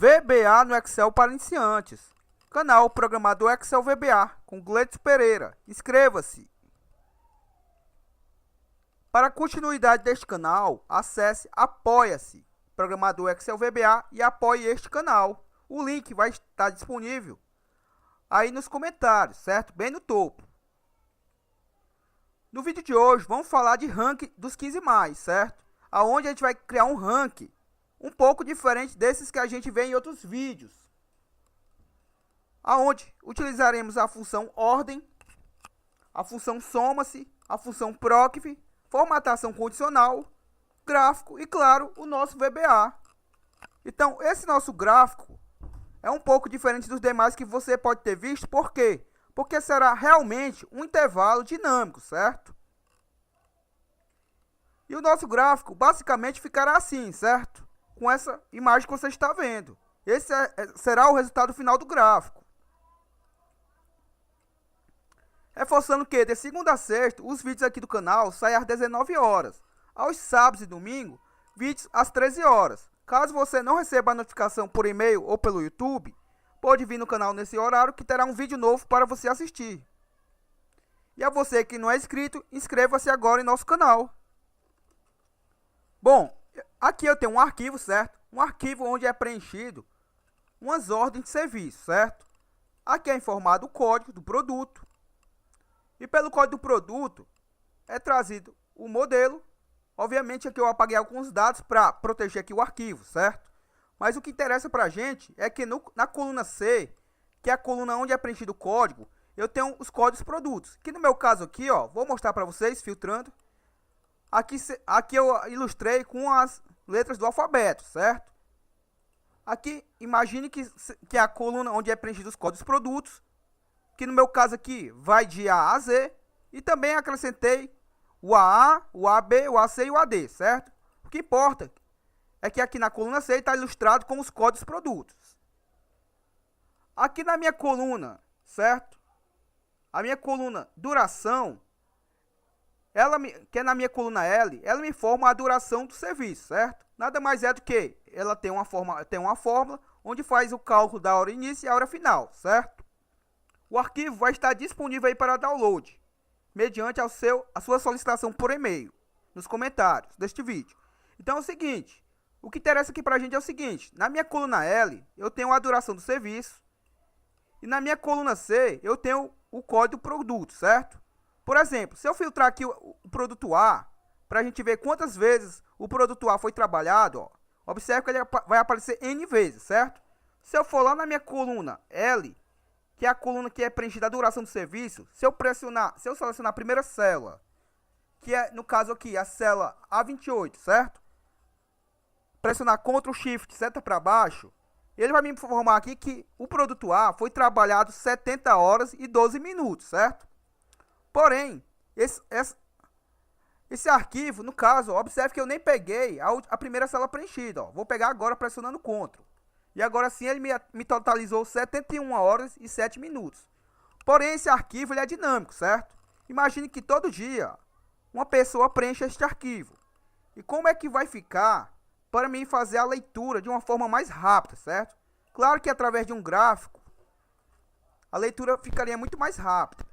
VBA no Excel para iniciantes. Canal Programador Excel VBA com Gleitson Pereira. Inscreva-se. Para a continuidade deste canal, acesse Apoia-se Programador Excel VBA e apoie este canal. O link vai estar disponível aí nos comentários, certo? Bem no topo. No vídeo de hoje, vamos falar de ranking dos 15 mais, certo? Aonde a gente vai criar um ranking um pouco diferente desses que a gente vê em outros vídeos. Aonde utilizaremos a função ordem, a função soma-se, a função proc, formatação condicional, gráfico e, claro, o nosso VBA. Então, esse nosso gráfico é um pouco diferente dos demais que você pode ter visto. Por quê? Porque será realmente um intervalo dinâmico, certo? E o nosso gráfico basicamente ficará assim, certo? Com essa imagem que você está vendo. Esse será o resultado final do gráfico. Reforçando que de segunda a sexta, os vídeos aqui do canal saem às 19 horas. Aos sábados e domingos, vídeos às 13 horas. Caso você não receba a notificação por e-mail ou pelo YouTube, pode vir no canal nesse horário que terá um vídeo novo para você assistir. E a você que não é inscrito, inscreva-se agora em nosso canal. Bom, aqui eu tenho um arquivo, certo? Um arquivo onde é preenchido umas ordens de serviço, certo? Aqui é informado o código do produto. E pelo código do produto é trazido o modelo. Obviamente aqui eu apaguei alguns dados para proteger aqui o arquivo, certo? Mas o que interessa para a gente é que na coluna C, que é a coluna onde é preenchido o código, eu tenho os códigos produtos. Que no meu caso aqui, ó, vou mostrar para vocês, filtrando. Aqui eu ilustrei com as letras do alfabeto, certo? Aqui, imagine que é a coluna onde é preenchido os códigos produtos. Que no meu caso aqui vai de A a Z. E também acrescentei o AA, o AB, o AC e o AD, certo? O que importa é que aqui na coluna C está ilustrado com os códigos produtos. Aqui na minha coluna, certo? A minha coluna duração, que é na minha coluna L, ela me informa a duração do serviço, certo? Nada mais é do que ela tem uma fórmula onde faz o cálculo da hora início e a hora final, certo? O arquivo vai estar disponível aí para download, mediante a sua solicitação por e-mail, nos comentários deste vídeo. Então é o seguinte, o que interessa aqui para a gente é o seguinte, na minha coluna L, eu tenho a duração do serviço, e na minha coluna C, eu tenho o código do produto, certo? Por exemplo, se eu filtrar aqui o produto A, para a gente ver quantas vezes o produto A foi trabalhado, ó, observe que ele vai aparecer N vezes, certo? Se eu for lá na minha coluna L, que é a coluna que é preenchida a duração do serviço, se eu selecionar a primeira célula, que é, no caso aqui, a célula A28, certo? Pressionar Ctrl Shift, seta para baixo, ele vai me informar aqui que o produto A foi trabalhado 70 horas e 12 minutos, certo? Porém, esse arquivo, no caso, ó, observe que eu nem peguei a primeira célula preenchida, ó. Vou pegar agora pressionando Ctrl. E agora sim ele me totalizou 71 horas e 7 minutos. Porém, esse arquivo ele é dinâmico, certo? Imagine que todo dia uma pessoa preenche este arquivo. E como é que vai ficar para mim fazer a leitura de uma forma mais rápida, certo? Claro que através de um gráfico, a leitura ficaria muito mais rápida.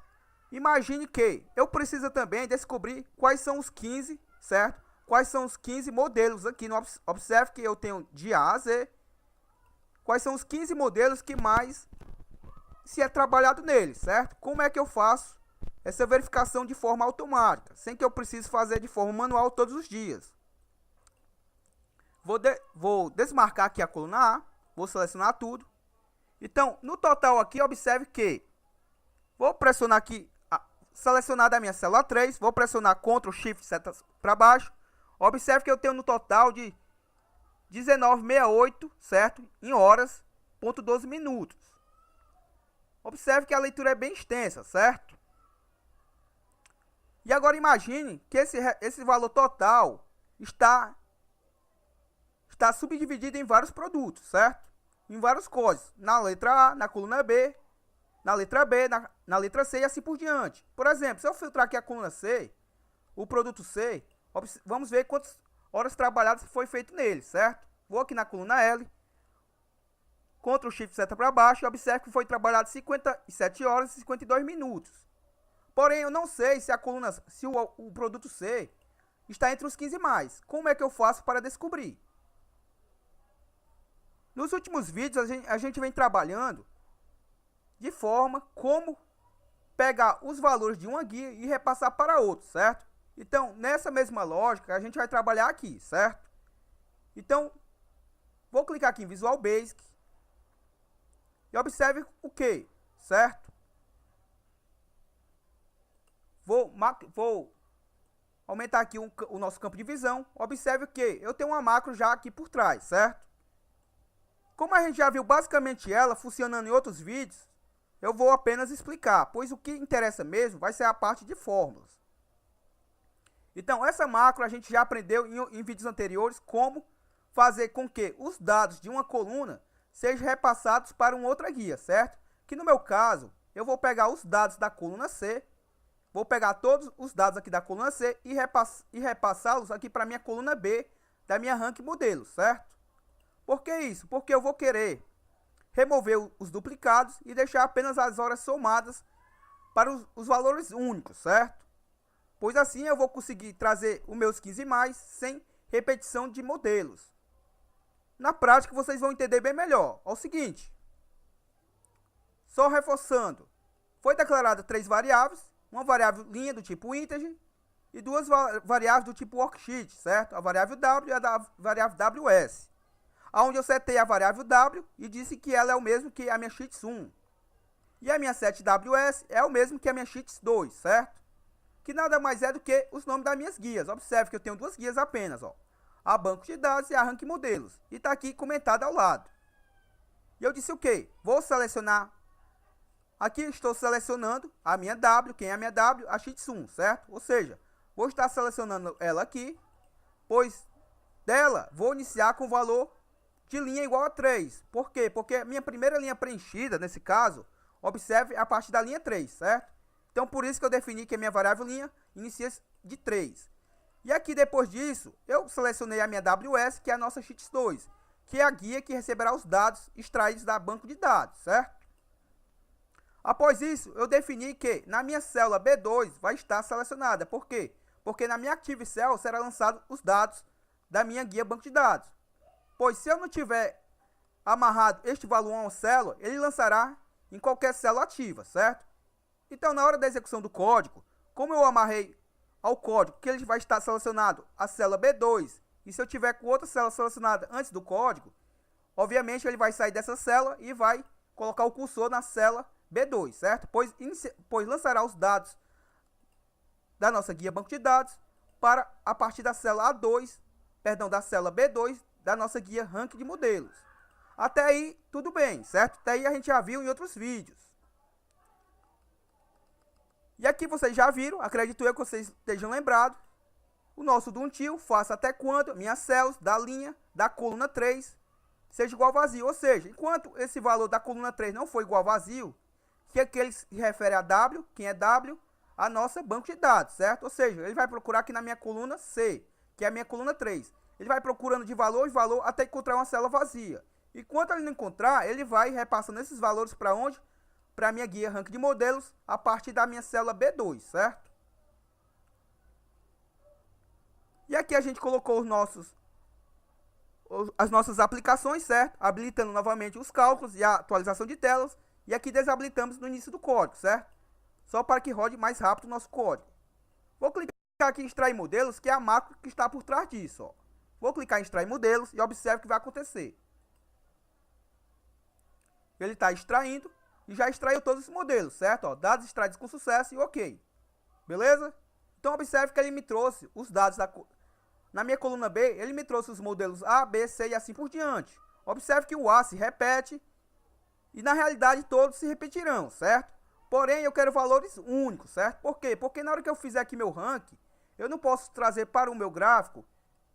Imagine que eu preciso também descobrir quais são os 15, certo? Quais são os 15 modelos aqui. Observe que eu tenho de A a Z. Quais são os 15 modelos que mais se é trabalhado neles, certo? Como é que eu faço essa verificação de forma automática, sem que eu precise fazer de forma manual todos os dias? Vou desmarcar aqui a coluna A, vou selecionar tudo. Então, no total aqui, observe que vou pressionar aqui, selecionar a minha célula 3, vou pressionar Ctrl Shift seta para baixo. Observe que eu tenho no total de 19,68, certo? Em horas, ponto 12 minutos. Observe que a leitura é bem extensa, certo? E agora imagine que esse valor total está subdividido em vários produtos, certo? Em vários códigos. Na letra A, na coluna B, na letra B, na letra C e assim por diante. Por exemplo, se eu filtrar aqui a coluna C, o produto C, vamos ver quantas horas trabalhadas foi feito nele, certo? Vou aqui na coluna L. Ctrl Shift seta para baixo e observe que foi trabalhado 57 horas e 52 minutos. Porém, eu não sei se a coluna, se o produto C está entre os 15 mais. Como é que eu faço para descobrir? Nos últimos vídeos a gente vem trabalhando de forma como pegar os valores de uma guia e repassar para outra, certo? Então, nessa mesma lógica, a gente vai trabalhar aqui, certo? Então, vou clicar aqui em Visual Basic e observe o que, certo? Vou aumentar aqui o nosso campo de visão. Observe o que eu tenho uma macro já aqui por trás, certo? Como a gente já viu basicamente ela funcionando em outros vídeos, eu vou apenas explicar, pois o que interessa mesmo vai ser a parte de fórmulas. Então, essa macro a gente já aprendeu em vídeos anteriores como fazer com que os dados de uma coluna sejam repassados para uma outra guia, certo? Que no meu caso, eu vou pegar os dados da coluna C, vou pegar todos os dados aqui da coluna C e repassá-los aqui para a minha coluna B da minha rank modelo, certo? Por que isso? Porque eu vou querer remover os duplicados e deixar apenas as horas somadas para os valores únicos, certo? Pois assim eu vou conseguir trazer os meus 15 mais sem repetição de modelos. Na prática vocês vão entender bem melhor. É o seguinte, só reforçando, foi declarada 3 variáveis, uma variável linha do tipo integer e 2 variáveis do tipo worksheet, certo? A variável W e a variável WS. Onde eu setei a variável W e disse que ela é o mesmo que a minha sheets1. E a minha setWS é o mesmo que a minha sheets2, certo? Que nada mais é do que os nomes das minhas guias. Observe que eu tenho 2 guias apenas, ó. A banco de dados e a rank modelos. E está aqui comentado ao lado. E eu disse o quê? Vou selecionar. Aqui estou selecionando a minha W. Quem é a minha W? A sheets1, certo? Ou seja, vou estar selecionando ela aqui, pois dela vou iniciar com o valor de linha igual a 3. Por quê? Porque a minha primeira linha preenchida, nesse caso, observe a partir da linha 3, certo? Então, por isso que eu defini que a minha variável linha inicia de 3. E aqui, depois disso, eu selecionei a minha WS, que é a nossa sheets2, que é a guia que receberá os dados extraídos da banco de dados, certo? Após isso, eu defini que na minha célula B2 vai estar selecionada. Por quê? Porque na minha Active Cell será lançado os dados da minha guia banco de dados. Pois se eu não tiver amarrado este valor a uma célula, ele lançará em qualquer célula ativa, certo? Então, na hora da execução do código, como eu amarrei ao código que ele vai estar selecionado a célula B2, e se eu tiver com outra célula selecionada antes do código, obviamente ele vai sair dessa célula e vai colocar o cursor na célula B2, certo? Pois lançará os dados da nossa guia banco de dados para a partir da célula A2, perdão, da célula B2 da nossa guia rank de modelos. Até aí, tudo bem, certo? Até aí a gente já viu em outros vídeos. E aqui vocês já viram, acredito eu que vocês estejam lembrados, o nosso do until, faça até quando minhas células da linha da coluna 3 seja igual a vazio. Ou seja, enquanto esse valor da coluna 3 não for igual a vazio, que é que ele se refere a W, quem é W? A nossa banco de dados, certo? Ou seja, ele vai procurar aqui na minha coluna C, que é a minha coluna 3. Ele vai procurando de valor em valor até encontrar uma célula vazia. E quando ele não encontrar, ele vai repassando esses valores para onde? Para a minha guia rank de modelos a partir da minha célula B2, certo? E aqui a gente colocou as nossas aplicações, certo? Habilitando novamente os cálculos e a atualização de telas. E aqui desabilitamos no início do código, certo? Só para que rode mais rápido o nosso código. Vou clicar aqui em extrair modelos, que é a macro que está por trás disso, ó. Vou clicar em extrair modelos e observe o que vai acontecer. Ele está extraindo e já extraiu todos os modelos, certo? Ó, dados extraídos com sucesso e ok. Beleza? Então observe que ele me trouxe os dados na minha coluna B, ele me trouxe os modelos A, B, C e assim por diante. Observe que o A se repete e na realidade todos se repetirão, certo? Porém, eu quero valores únicos, certo? Por quê? Porque na hora que eu fizer aqui meu rank, eu não posso trazer para o meu gráfico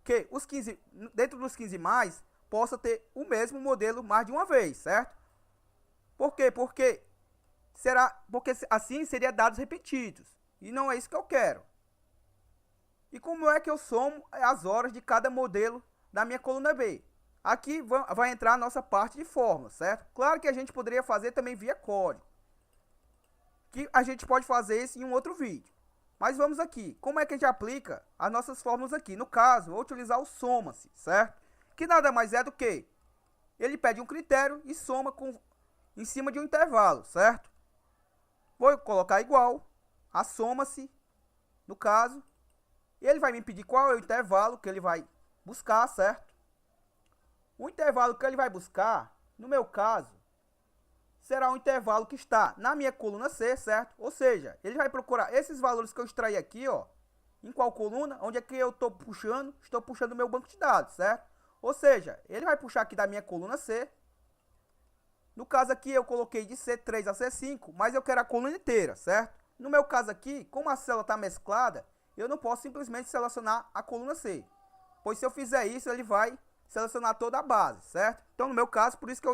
que os 15, dentro dos 15 mais, possa ter o mesmo modelo mais de uma vez, certo? Por quê? Porque assim seria dados repetidos. E não é isso que eu quero. E como é que eu somo as horas de cada modelo da minha coluna B? aqui vai entrar a nossa parte de fórmula, certo? Claro que a gente poderia fazer também via código, que a gente pode fazer isso em um outro vídeo. Mas vamos aqui, como é que a gente aplica as nossas fórmulas aqui? No caso, vou utilizar o soma-se, certo? Que nada mais é do que ele pede um critério e soma em cima de um intervalo, certo? Vou colocar igual a soma-se, no caso, e ele vai me pedir qual é o intervalo que ele vai buscar, certo? O intervalo que ele vai buscar, no meu caso, será um intervalo que está na minha coluna C, certo? Ou seja, ele vai procurar esses valores que eu extraí aqui, ó, em qual coluna, onde é que eu estou puxando o meu banco de dados, certo? Ou seja, ele vai puxar aqui da minha coluna C. No caso aqui eu coloquei de C3 a C5, mas eu quero a coluna inteira, certo? No meu caso aqui, como a célula está mesclada, eu não posso simplesmente selecionar a coluna C, pois se eu fizer isso, ele vai selecionar toda a base, certo? Então no meu caso, por isso que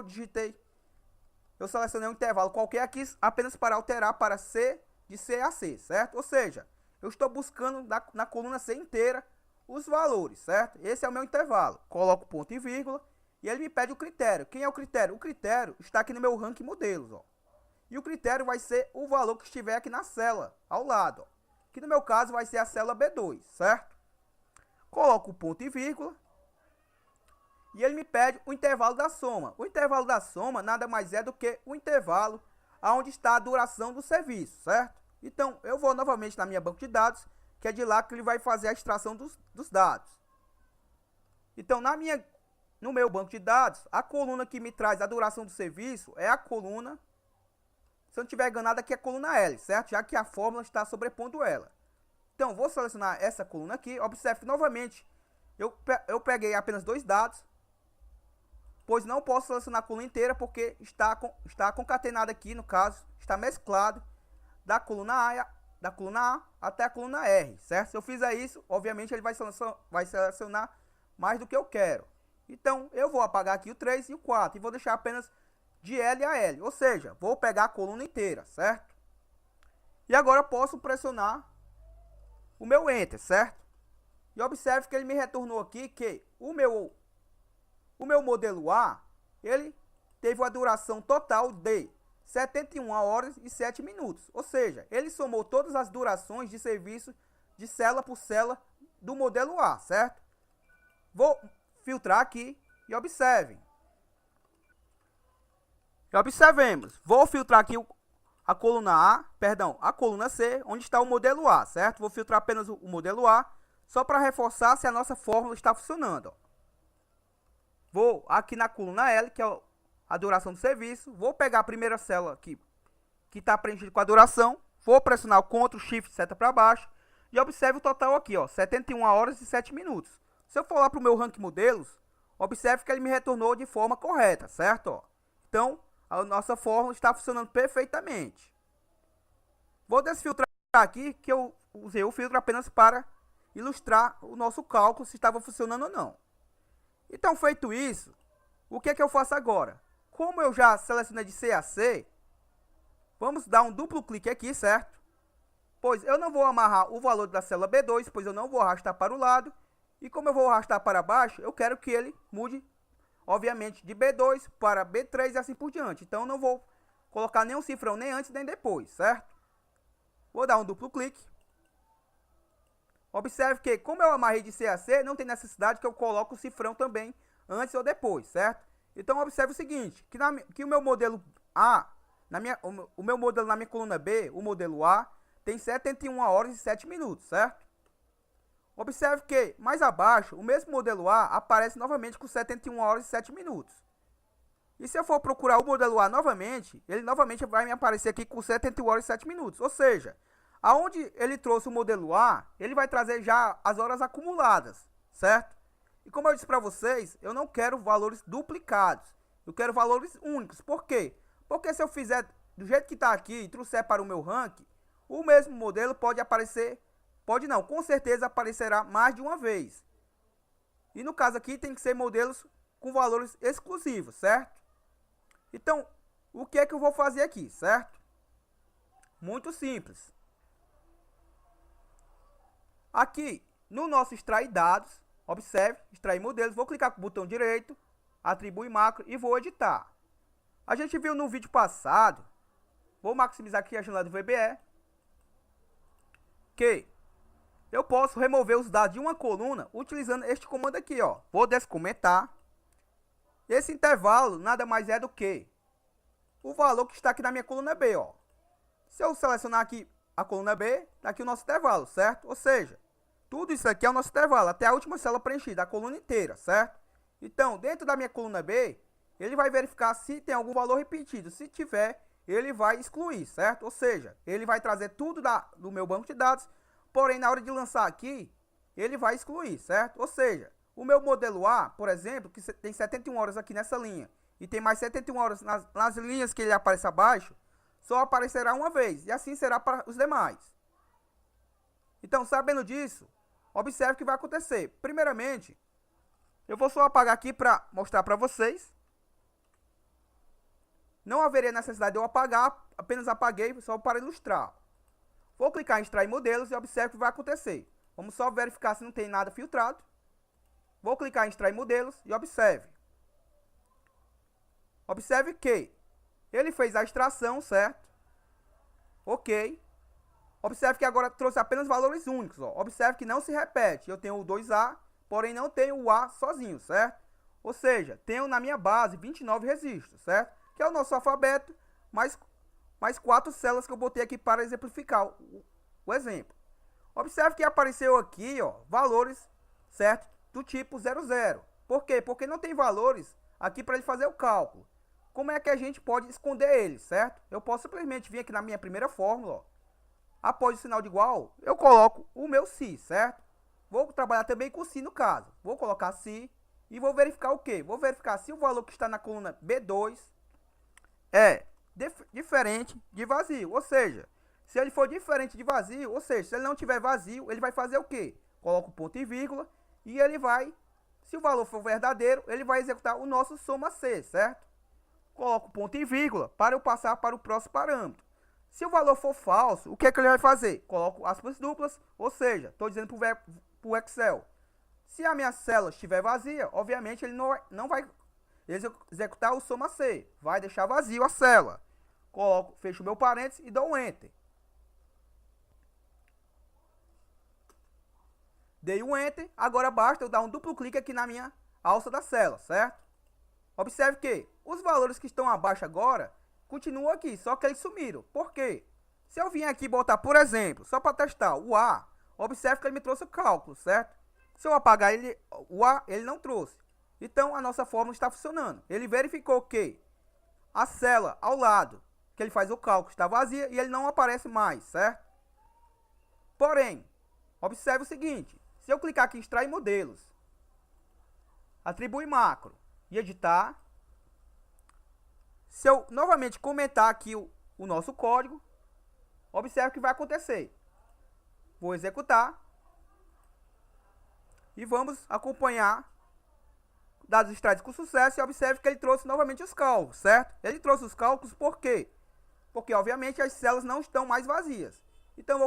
eu selecionei um intervalo qualquer aqui, apenas para alterar para C, de C a C, certo? Ou seja, eu estou buscando na coluna C inteira os valores, certo? Esse é o meu intervalo. Coloco ponto e vírgula e ele me pede o critério. Quem é o critério? O critério está aqui no meu ranking modelos, ó. E o critério vai ser o valor que estiver aqui na célula, ao lado, ó. Que no meu caso vai ser a célula B2, certo? Coloco o ponto e vírgula. E ele me pede o intervalo da soma. O intervalo da soma nada mais é do que o intervalo onde está a duração do serviço, certo? Então, eu vou novamente na minha banco de dados, que é de lá que ele vai fazer a extração dos dados. Então, no meu banco de dados, a coluna que me traz a duração do serviço é a coluna, se eu não estiver enganado, aqui é a coluna L, certo? Já que a fórmula está sobrepondo ela. Então, vou selecionar essa coluna aqui. Observe que, novamente, eu peguei apenas dois dados, pois não posso selecionar a coluna inteira, porque está concatenado aqui, no caso, está mesclado da coluna A até a coluna R, certo? Se eu fizer isso, obviamente ele vai selecionar mais do que eu quero. Então, eu vou apagar aqui o 3 e o 4 e vou deixar apenas de L a L, ou seja, vou pegar a coluna inteira, certo? E agora eu posso pressionar o meu Enter, certo? E observe que ele me retornou aqui que o meu modelo A, ele teve uma duração total de 71 horas e 7 minutos. Ou seja, ele somou todas as durações de serviço de célula por célula do modelo A, certo? Vou filtrar aqui e observem. E observemos. Vou filtrar aqui a coluna C, onde está o modelo A, certo? Vou filtrar apenas o modelo A, só para reforçar se a nossa fórmula está funcionando, ó. Vou aqui na coluna L, que é a duração do serviço. Vou pegar a primeira célula aqui, que está preenchida com a duração. Vou pressionar o Ctrl, Shift, seta para baixo. E observe o total aqui, ó, 71 horas e 7 minutos. Se eu for lá para o meu ranking modelos, observe que ele me retornou de forma correta, certo? Ó. Então, a nossa fórmula está funcionando perfeitamente. Vou desfiltrar aqui, que eu usei o filtro apenas para ilustrar o nosso cálculo, se estava funcionando ou não. Então, feito isso, o que é que eu faço agora? Como eu já selecionei de C a C, vamos dar um duplo clique aqui, certo? Pois eu não vou amarrar o valor da célula B2, pois eu não vou arrastar para o lado. E como eu vou arrastar para baixo, eu quero que ele mude, obviamente, de B2 para B3 e assim por diante. Então, eu não vou colocar nenhum cifrão nem antes nem depois, certo? Vou dar um duplo clique. Observe que, como eu amarrei de C a C, não tem necessidade que eu coloque o cifrão também antes ou depois, certo? Então, observe o seguinte, que o meu modelo A, o meu modelo na minha coluna B, o modelo A, tem 71 horas e 7 minutos, certo? Observe que, mais abaixo, o mesmo modelo A aparece novamente com 71 horas e 7 minutos. E se eu for procurar o modelo A novamente, ele novamente vai me aparecer aqui com 71 horas e 7 minutos, ou seja, aonde ele trouxe o modelo A, ele vai trazer já as horas acumuladas, certo? E como eu disse para vocês, eu não quero valores duplicados. Eu quero valores únicos. Por quê? Porque se eu fizer do jeito que está aqui e trouxer para o meu ranking, o mesmo modelo pode aparecer, pode não, com certeza aparecerá mais de uma vez. E no caso aqui tem que ser modelos com valores exclusivos, certo? Então, o que é que eu vou fazer aqui, certo? Muito simples. Aqui, no nosso extrair dados, observe, extrair modelos, vou clicar com o botão direito, atribui macro e vou editar. A gente viu no vídeo passado, vou maximizar aqui a janela do VBE, que eu posso remover os dados de uma coluna utilizando este comando aqui, ó. Vou descomentar. Esse intervalo nada mais é do que o valor que está aqui na minha coluna B, ó. Se eu selecionar aqui a coluna B, tá aqui o nosso intervalo, certo? Ou seja, tudo isso aqui é o nosso intervalo, até a última célula preenchida, a coluna inteira, certo? Então, dentro da minha coluna B, ele vai verificar se tem algum valor repetido. Se tiver, ele vai excluir, certo? Ou seja, ele vai trazer tudo do meu banco de dados, porém, na hora de lançar aqui, ele vai excluir, certo? Ou seja, o meu modelo A, por exemplo, que tem 71 horas aqui nessa linha, e tem mais 71 horas nas linhas que ele aparece abaixo, só aparecerá uma vez, e assim será para os demais. Então, sabendo disso, observe o que vai acontecer. Primeiramente, eu vou só apagar aqui para mostrar para vocês. Não haveria necessidade de eu apagar, apenas apaguei só para ilustrar. Vou clicar em extrair modelos e observe o que vai acontecer. Vamos só verificar se não tem nada filtrado. Vou clicar em extrair modelos e observe. Observe que ele fez a extração, certo? Ok. Observe que agora trouxe apenas valores únicos, ó. Observe que não se repete. Eu tenho o 2A, porém não tenho o A sozinho, certo? Ou seja, tenho na minha base 29 registros, certo? Que é o nosso alfabeto, mais 4 células que eu botei aqui para exemplificar o exemplo. Observe que apareceu aqui, ó, valores, certo? Do tipo 00. Por quê? Porque não tem valores aqui para ele fazer o cálculo. Como é que a gente pode esconder eles, certo? Eu posso simplesmente vir aqui na minha primeira fórmula, ó. Após o sinal de igual, eu coloco o meu si, certo? Vou trabalhar também com si no caso. Vou colocar si e vou verificar o quê? Vou verificar se o valor que está na coluna B2 é diferente de vazio. Ou seja, se ele for diferente de vazio, ou seja, se ele não tiver vazio, ele vai fazer o quê? Coloca o ponto e vírgula e ele vai, se o valor for verdadeiro, ele vai executar o nosso soma C, certo? Coloco o ponto e vírgula para eu passar para o próximo parâmetro. Se o valor for falso, o que é que ele vai fazer? Coloco aspas duplas, ou seja, estou dizendo para o Excel. Se a minha célula estiver vazia, obviamente ele não vai executar o soma C. Vai deixar vazio a célula. Coloco, fecho o meu parênteses e dou um Enter. Dei um Enter, agora basta eu dar um duplo clique aqui na minha alça da célula, certo? Observe que os valores que estão abaixo agora continuam aqui, só que eles sumiram. Por quê? Se eu vier aqui botar, por exemplo, só para testar o A, observe que ele me trouxe o cálculo, certo? Se eu apagar ele, o A, ele não trouxe. Então, a nossa fórmula está funcionando. Ele verificou que a célula ao lado, que ele faz o cálculo, está vazia e ele não aparece mais, certo? Porém, observe o seguinte. Se eu clicar aqui em extrair modelos, atribui macro e editar, se eu novamente comentar aqui o nosso código, observe o que vai acontecer. Vou executar e vamos acompanhar dados extraídos com sucesso e observe que ele trouxe novamente os cálculos, certo? Ele trouxe os cálculos por quê? Porque obviamente as células não estão mais vazias. Então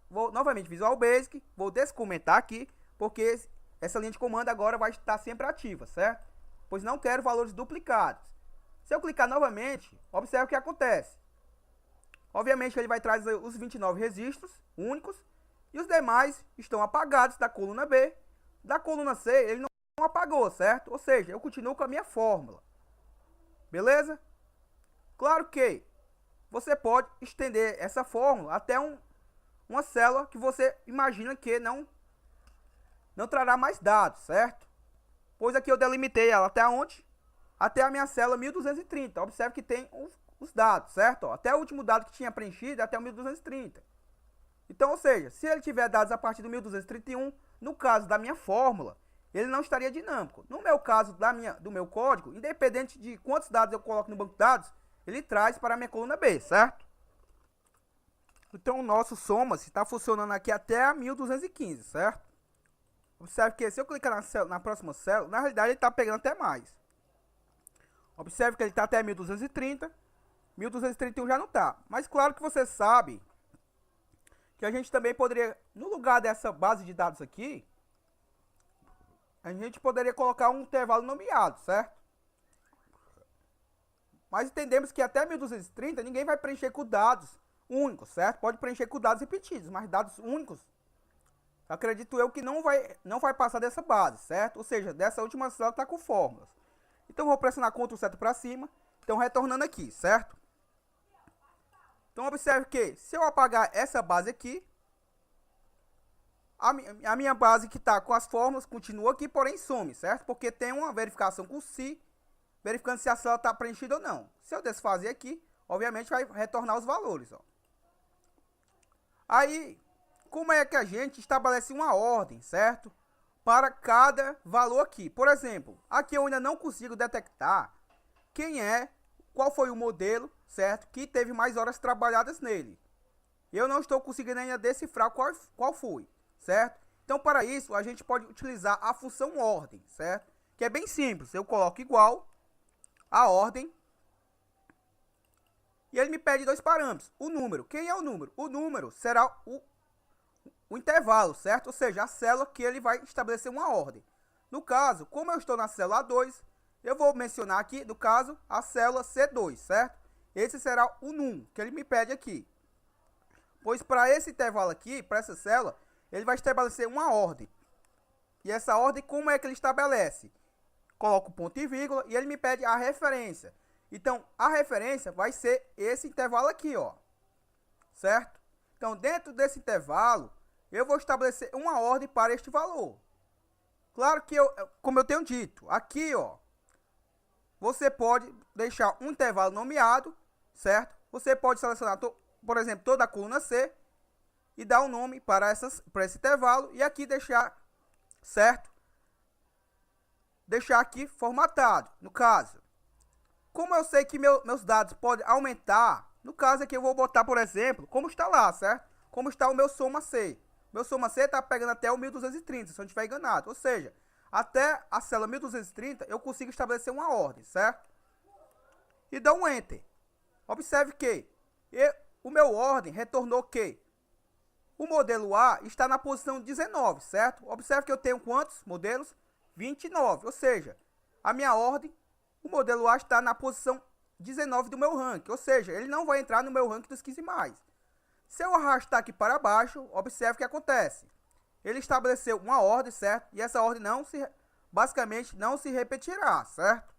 vou novamente Visual Basic, vou descomentar aqui, porque essa linha de comando agora vai estar sempre ativa, certo? Pois não quero valores duplicados. Se eu clicar novamente, observe o que acontece. Obviamente ele vai trazer os 29 registros únicos e os demais estão apagados da coluna B. Da coluna C ele não apagou, certo? Ou seja, eu continuo com a minha fórmula. Beleza? Claro que você pode estender essa fórmula até uma célula que você imagina que não trará mais dados, certo? Pois aqui eu delimitei ela até onde? Até a minha célula 1230. Observe que tem os dados, certo? Até o último dado que tinha preenchido é até o 1230. Então, ou seja, se ele tiver dados a partir do 1231, no caso da minha fórmula, ele não estaria dinâmico. No meu caso, do meu código, independente de quantos dados eu coloco no banco de dados, ele traz para a minha coluna B, certo? Então, o nosso soma está funcionando aqui até a 1215, certo? Observe que se eu clicar na próxima célula, na realidade ele está pegando até mais. Observe que ele está até 1230, 1231 já não está. Mas claro que você sabe que a gente também poderia, no lugar dessa base de dados aqui, a gente poderia colocar um intervalo nomeado, certo? Mas entendemos que até 1230 ninguém vai preencher com dados únicos, certo? Pode preencher com dados repetidos, mas dados únicos, acredito eu que não vai passar dessa base, certo? Ou seja, dessa última célula está com fórmulas. Então, vou pressionar Ctrl seta para cima. Então, retornando aqui, certo? Então, observe que se eu apagar essa base aqui, a minha base que está com as fórmulas continua aqui, porém some, certo? Porque tem uma verificação com se, verificando se a célula está preenchida ou não. Se eu desfazer aqui, obviamente vai retornar os valores, ó. Aí, como é que a gente estabelece uma ordem, certo? Para cada valor aqui. Por exemplo, aqui eu ainda não consigo detectar qual foi o modelo, certo? Que teve mais horas trabalhadas nele. Eu não estou conseguindo ainda decifrar qual foi, certo? Então, para isso, a gente pode utilizar a função ordem, certo? Que é bem simples. Eu coloco igual a ordem e ele me pede dois parâmetros. O número. Quem é o número? O número será o intervalo, certo? Ou seja, a célula que ele vai estabelecer uma ordem. No caso, como eu estou na célula A2, eu vou mencionar aqui, no caso, a célula C2, certo? Esse será o num, que ele me pede aqui. Pois para esse intervalo aqui, para essa célula, ele vai estabelecer uma ordem. E essa ordem, como é que ele estabelece? Coloco ponto e vírgula e ele me pede a referência. Então, a referência vai ser esse intervalo aqui, ó. Certo? Então, dentro desse intervalo, eu vou estabelecer uma ordem para este valor. Claro que, como eu tenho dito, aqui, ó, você pode deixar um intervalo nomeado, certo? Você pode selecionar, por exemplo, toda a coluna C e dar um nome para esse intervalo e aqui deixar, certo? Deixar aqui formatado, no caso. Como eu sei que meus dados podem aumentar, no caso aqui eu vou botar, por exemplo, como está lá, certo? Como está o meu soma C. Meu soma C está pegando até o 1230, se eu não estiver enganado. Ou seja, até a célula 1230 eu consigo estabelecer uma ordem, certo? E dou um Enter. Observe que o meu ordem retornou que o modelo A está na posição 19, certo? Observe que eu tenho quantos modelos? 29. Ou seja, a minha ordem, o modelo A está na posição 19 do meu ranking. Ou seja, ele não vai entrar no meu ranking dos 15 mais. Se eu arrastar aqui para baixo, observe o que acontece. Ele estabeleceu uma ordem, certo? E essa ordem basicamente não se repetirá, certo?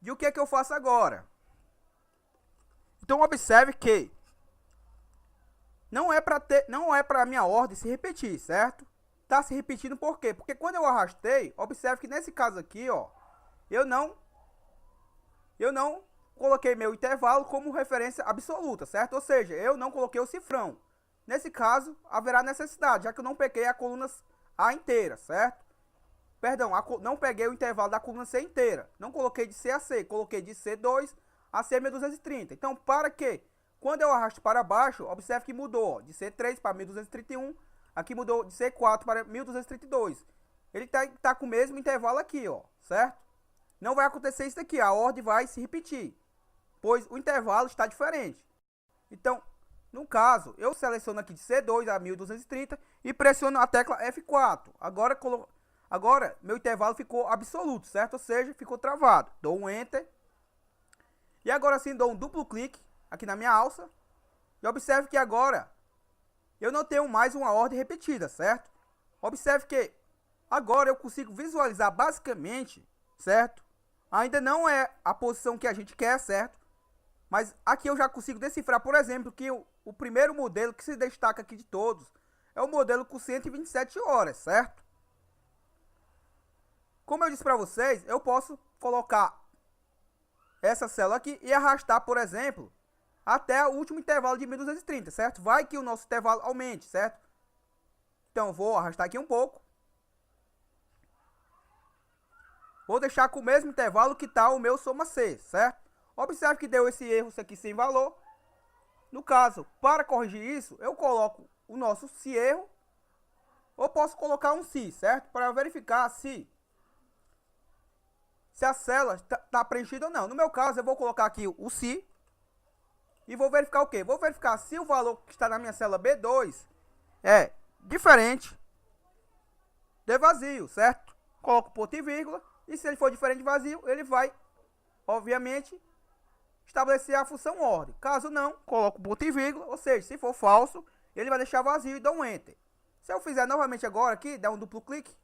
E o que é que eu faço agora? Então observe que não é para a minha ordem se repetir, certo? Tá se repetindo por quê? Porque quando eu arrastei, observe que nesse caso aqui, ó, eu não coloquei meu intervalo como referência absoluta, certo? Ou seja, eu não coloquei o cifrão. Nesse caso, haverá necessidade, já que eu não peguei a coluna A inteira, certo? Perdão, não peguei o intervalo da coluna C inteira. Não coloquei de C a C, coloquei de C2 a C1230. Então, para que, quando eu arrasto para baixo, observe que mudou, ó, de C3 para 1231, aqui mudou de C4 para 1232. Ele tá com o mesmo intervalo aqui, ó, certo? Não vai acontecer isso aqui, a ordem vai se repetir, pois o intervalo está diferente. Então, no caso, eu seleciono aqui de C2 a 1230 e pressiono a tecla F4. Agora, meu intervalo ficou absoluto, certo? Ou seja, ficou travado. Dou um Enter. E agora sim, dou um duplo clique aqui na minha alça. E observe que agora eu não tenho mais uma ordem repetida, certo? Observe que agora eu consigo visualizar basicamente, certo? Ainda não é a posição que a gente quer, certo? Mas aqui eu já consigo decifrar, por exemplo, que o primeiro modelo que se destaca aqui de todos é o modelo com 127 horas, certo? Como eu disse para vocês, eu posso colocar essa célula aqui e arrastar, por exemplo, até o último intervalo de 1230, certo? Vai que o nosso intervalo aumente, certo? Então, vou arrastar aqui um pouco. Vou deixar com o mesmo intervalo que está o meu soma C, certo? Observe que deu esse erro aqui sem valor. No caso, para corrigir isso, eu coloco o nosso se erro. Ou posso colocar um se, certo? Para verificar se a célula está preenchida ou não. No meu caso, eu vou colocar aqui o se. E vou verificar o quê? Vou verificar se o valor que está na minha célula B2 é diferente de vazio, certo? Coloco ponto e vírgula. E se ele for diferente de vazio, ele vai, obviamente, estabelecer a função ordem. Caso não, coloco ponto e vírgula, ou seja, se for falso, ele vai deixar vazio e dá um enter. Se eu fizer novamente agora aqui, dá um duplo clique,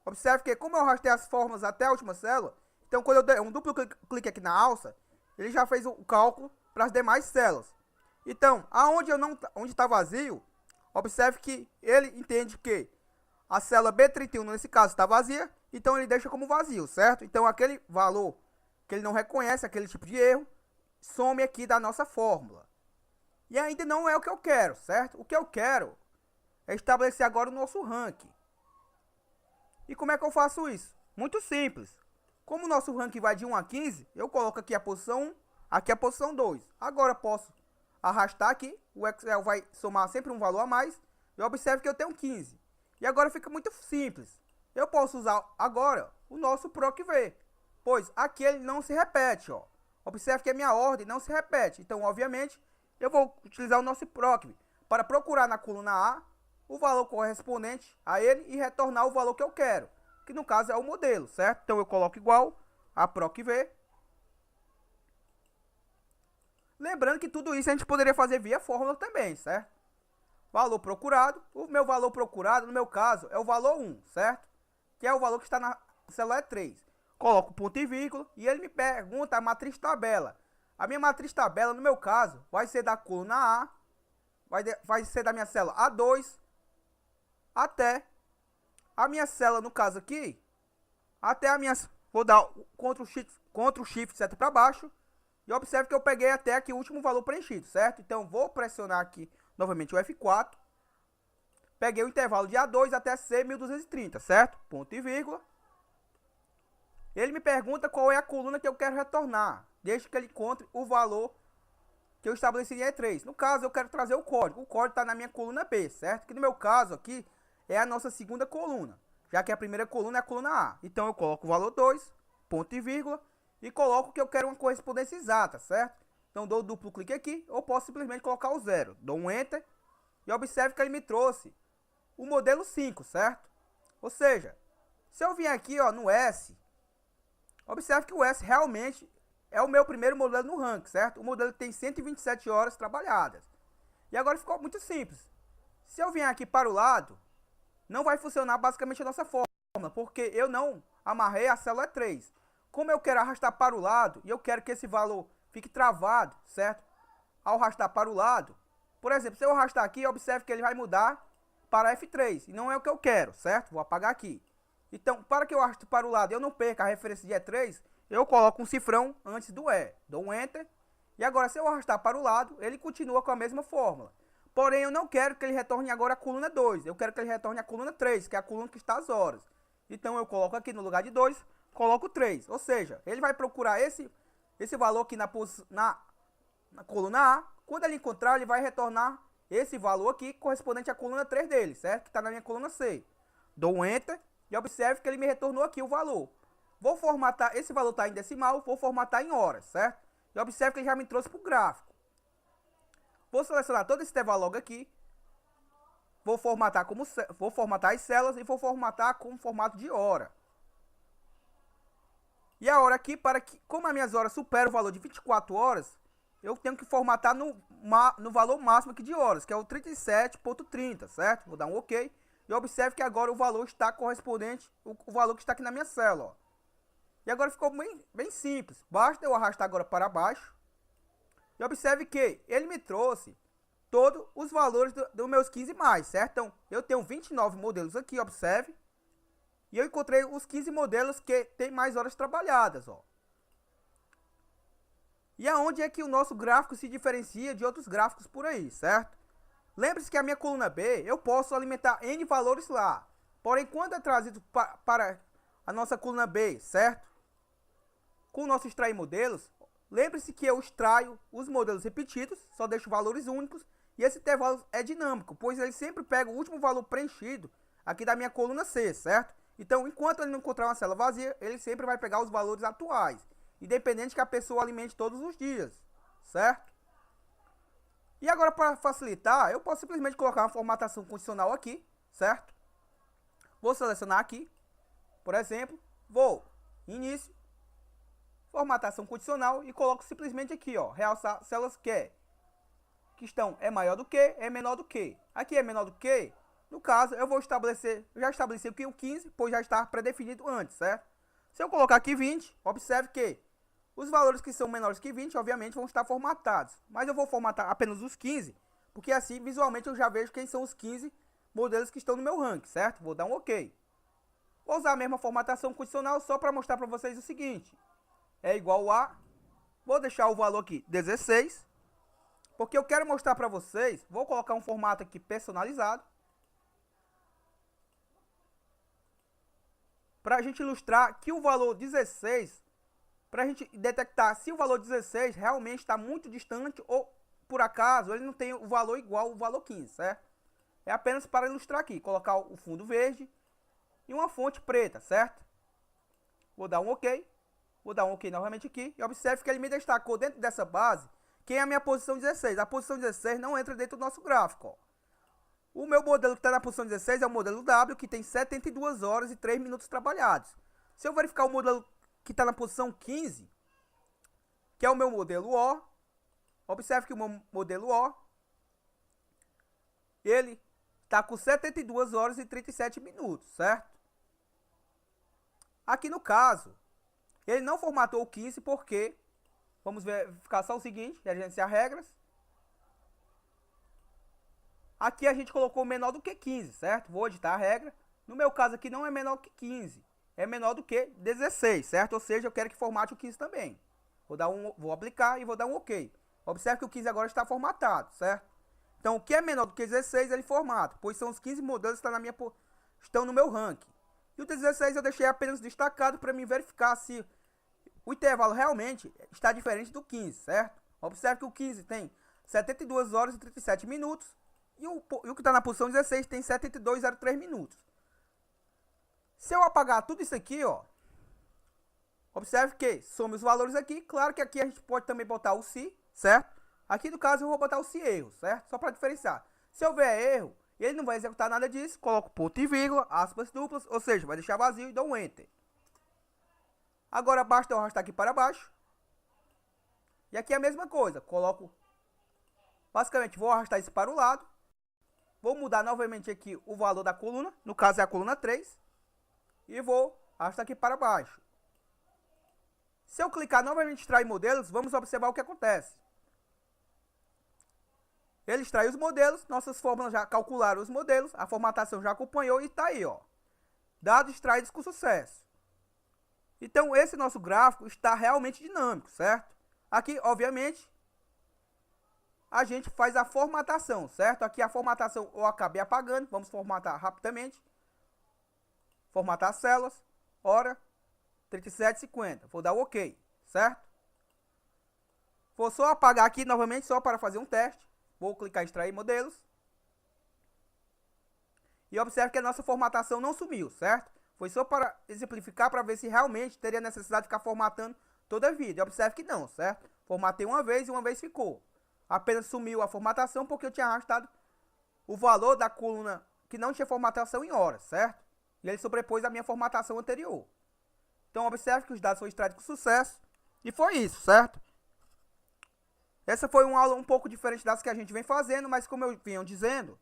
observe que como eu arrastei as fórmulas até a última célula, então quando eu der um duplo clique aqui na alça, ele já fez o cálculo para as demais células. Então, onde está vazio, observe que ele entende que a célula B31 nesse caso está vazia, então ele deixa como vazio, certo? Então aquele valor que ele não reconhece, aquele tipo de erro, some aqui da nossa fórmula. E ainda não é o que eu quero, certo? O que eu quero é estabelecer agora o nosso ranking. E como é que eu faço isso? Muito simples. Como o nosso ranking vai de 1 a 15, eu coloco aqui a posição 1, aqui a posição 2. Agora eu posso arrastar aqui, o Excel vai somar sempre um valor a mais, e observe que eu tenho 15. E agora fica muito simples. Eu posso usar agora o nosso PROC-V, pois aqui ele não se repete, ó. Observe que a minha ordem não se repete. Então, obviamente, eu vou utilizar o nosso PROC-V para procurar na coluna A o valor correspondente a ele e retornar o valor que eu quero, que no caso é o modelo, certo? Então eu coloco igual a PROC-V. Lembrando que tudo isso a gente poderia fazer via fórmula também, certo? Valor procurado, o meu valor procurado, no meu caso, é o valor 1, certo? Que é o valor que está na célula 3. Coloco ponto e vírgula e ele me pergunta a matriz tabela. A minha matriz tabela, no meu caso, vai ser da coluna A, vai ser da minha célula A2, até a minha célula, no caso aqui, até a minha... Vou dar Ctrl Shift seta para baixo. E observe que eu peguei até aqui o último valor preenchido, certo? Então vou pressionar aqui novamente o F4. Peguei o intervalo de A2 até C1230, certo? Ponto e vírgula. Ele me pergunta qual é a coluna que eu quero retornar, desde que ele encontre o valor que eu estabeleci em E3. No caso, eu quero trazer o código. O código está na minha coluna B, certo? Que no meu caso aqui é a nossa segunda coluna, já que a primeira coluna é a coluna A. Então eu coloco o valor 2, ponto e vírgula, e coloco que eu quero uma correspondência exata, certo? Então dou duplo clique aqui, ou posso simplesmente colocar o 0. Dou um Enter e observe que ele me trouxe o modelo 5, certo? Ou seja, se eu vier aqui ó, no S, observe que o S realmente é o meu primeiro modelo no ranking, certo? O modelo tem 127 horas trabalhadas. E agora ficou muito simples. Se eu vier aqui para o lado, não vai funcionar basicamente a nossa fórmula, porque eu não amarrei a célula 3. Como eu quero arrastar para o lado, e eu quero que esse valor fique travado, certo? Ao arrastar para o lado, por exemplo, se eu arrastar aqui, observe que ele vai mudar para F3, e não é o que eu quero, certo? Vou apagar aqui. Então, para que eu arraste para o lado e eu não perca a referência de E3, eu coloco um cifrão antes do E. Dou um Enter, e agora se eu arrastar para o lado, ele continua com a mesma fórmula. Porém, eu não quero que ele retorne agora a coluna 2, eu quero que ele retorne a coluna 3, que é a coluna que está às horas. Então, eu coloco aqui no lugar de 2, coloco 3, ou seja, ele vai procurar esse valor aqui na coluna A. Quando ele encontrar, ele vai retornar esse valor aqui correspondente à coluna 3 dele, certo? Que está na minha coluna C. Dou um Enter e observe que ele me retornou aqui o valor. Vou formatar, esse valor está em decimal, vou formatar em horas, certo? E observe que ele já me trouxe para o gráfico. Vou selecionar todo esse intervalo logo aqui. Vou formatar as células e vou formatar com formato de hora. E a hora aqui, como as minhas horas superam o valor de 24 horas, eu tenho que formatar no valor máximo aqui de horas, que é o 37.30, certo? Vou dar um OK. E observe que agora o valor está correspondente ao valor que está aqui na minha célula. Ó. E agora ficou bem simples. Basta eu arrastar agora para baixo. E observe que ele me trouxe todos os valores dos meus 15 mais, certo? Então, eu tenho 29 modelos aqui, observe. E eu encontrei os 15 modelos que tem mais horas trabalhadas, ó. E aonde é que o nosso gráfico se diferencia de outros gráficos por aí, certo? Lembre-se que a minha coluna B, eu posso alimentar N valores lá. Porém, quando é trazido para a nossa coluna B, certo? Com o nosso extrair modelos, lembre-se que eu extraio os modelos repetidos, só deixo valores únicos. E esse intervalo é dinâmico, pois ele sempre pega o último valor preenchido aqui da minha coluna C, certo? Então, enquanto ele não encontrar uma célula vazia, ele sempre vai pegar os valores atuais, independente que a pessoa alimente todos os dias, certo? E agora, para facilitar, eu posso simplesmente colocar uma formatação condicional aqui, certo? Vou selecionar aqui, por exemplo, vou início, formatação condicional e coloco simplesmente aqui, ó, realçar células que estão é maior do que, é menor do que. Aqui é menor do que, no caso eu vou estabelecer, eu já estabeleci aqui o 15, pois já está pré-definido antes, certo? Se eu colocar aqui 20, observe que os valores que são menores que 20, obviamente, vão estar formatados. Mas eu vou formatar apenas os 15, porque assim, visualmente, eu já vejo quem são os 15 modelos que estão no meu ranking, certo? Vou dar um OK. Vou usar a mesma formatação condicional só para mostrar para vocês o seguinte. É igual a... Vou deixar o valor aqui 16, porque eu quero mostrar para vocês. Vou colocar um formato aqui personalizado, para a gente ilustrar que o valor 16... para a gente detectar se o valor 16 realmente está muito distante ou, por acaso, ele não tem o valor igual ao valor 15, certo? É apenas para ilustrar aqui, colocar o fundo verde e uma fonte preta, certo? Vou dar um OK. Vou dar um OK novamente aqui e observe que ele me destacou dentro dessa base quem é a minha posição 16. A posição 16 não entra dentro do nosso gráfico, ó. O meu modelo que está na posição 16 é o modelo W, que tem 72 horas e 3 minutos trabalhados. Se eu verificar o modelo que está na posição 15, que é o meu modelo O, observe que o meu modelo O, ele está com 72 horas e 37 minutos, certo? Aqui no caso, ele não formatou o 15 porque, vamos verificar só o seguinte, gerenciar regras. Aqui a gente colocou menor do que 15, certo? Vou editar a regra. No meu caso aqui não é menor que 15. É menor do que 16, certo? Ou seja, eu quero que formate o 15 também. Vou aplicar e vou dar um OK. Observe que o 15 agora está formatado, certo? Então, o que é menor do que 16, ele formata, pois são os 15 modelos que estão no meu ranking. E o 16 eu deixei apenas destacado para me verificar se o intervalo realmente está diferente do 15, certo? Observe que o 15 tem 72 horas e 37 minutos e o que está na posição 16 tem 72,03 minutos. Se eu apagar tudo isso aqui, ó, observe que some os valores aqui. Claro que aqui a gente pode também botar o se, certo? Aqui no caso eu vou botar o se erro, certo? Só para diferenciar. Se houver erro, ele não vai executar nada disso. Coloco ponto e vírgula, aspas duplas, ou seja, vai deixar vazio e dou um Enter. Agora basta eu arrastar aqui para baixo. E aqui é a mesma coisa. Coloco, basicamente vou arrastar isso para o lado. Vou mudar novamente aqui o valor da coluna. No caso é a coluna 3. E vou arrastar aqui para baixo. Se eu clicar novamente em extrair modelos, vamos observar o que acontece. Ele extrai os modelos, nossas fórmulas já calcularam os modelos, a formatação já acompanhou e está aí, ó. Dados extraídos com sucesso. Então, esse nosso gráfico está realmente dinâmico, certo? Aqui, obviamente, a gente faz a formatação, certo? Aqui a formatação eu acabei apagando, vamos formatar rapidamente. Formatar as células, hora, 37,50. Vou dar o OK, certo? Vou só apagar aqui novamente, só para fazer um teste. Vou clicar em extrair modelos. E observe que a nossa formatação não sumiu, certo? Foi só para exemplificar, para ver se realmente teria necessidade de ficar formatando toda a vida. E observe que não, certo? Formatei uma vez e uma vez ficou. Apenas sumiu a formatação porque eu tinha arrastado o valor da coluna que não tinha formatação em horas, certo? E ele sobrepôs a minha formatação anterior. Então observe que os dados foram extraídos com sucesso. E foi isso, certo? Essa foi uma aula um pouco diferente das que a gente vem fazendo, mas como eu vinha dizendo,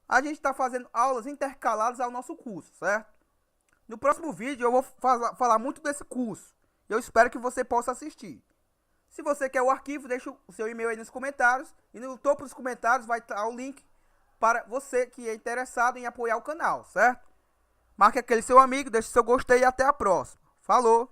a gente está fazendo aulas intercaladas ao nosso curso, certo? No próximo vídeo eu vou falar muito desse curso. Eu espero que você possa assistir. Se você quer o arquivo, deixa o seu e-mail aí nos comentários. E no topo dos comentários vai estar o link para você que é interessado em apoiar o canal, certo? Marque aquele seu amigo, deixe seu gostei e até a próxima. Falou!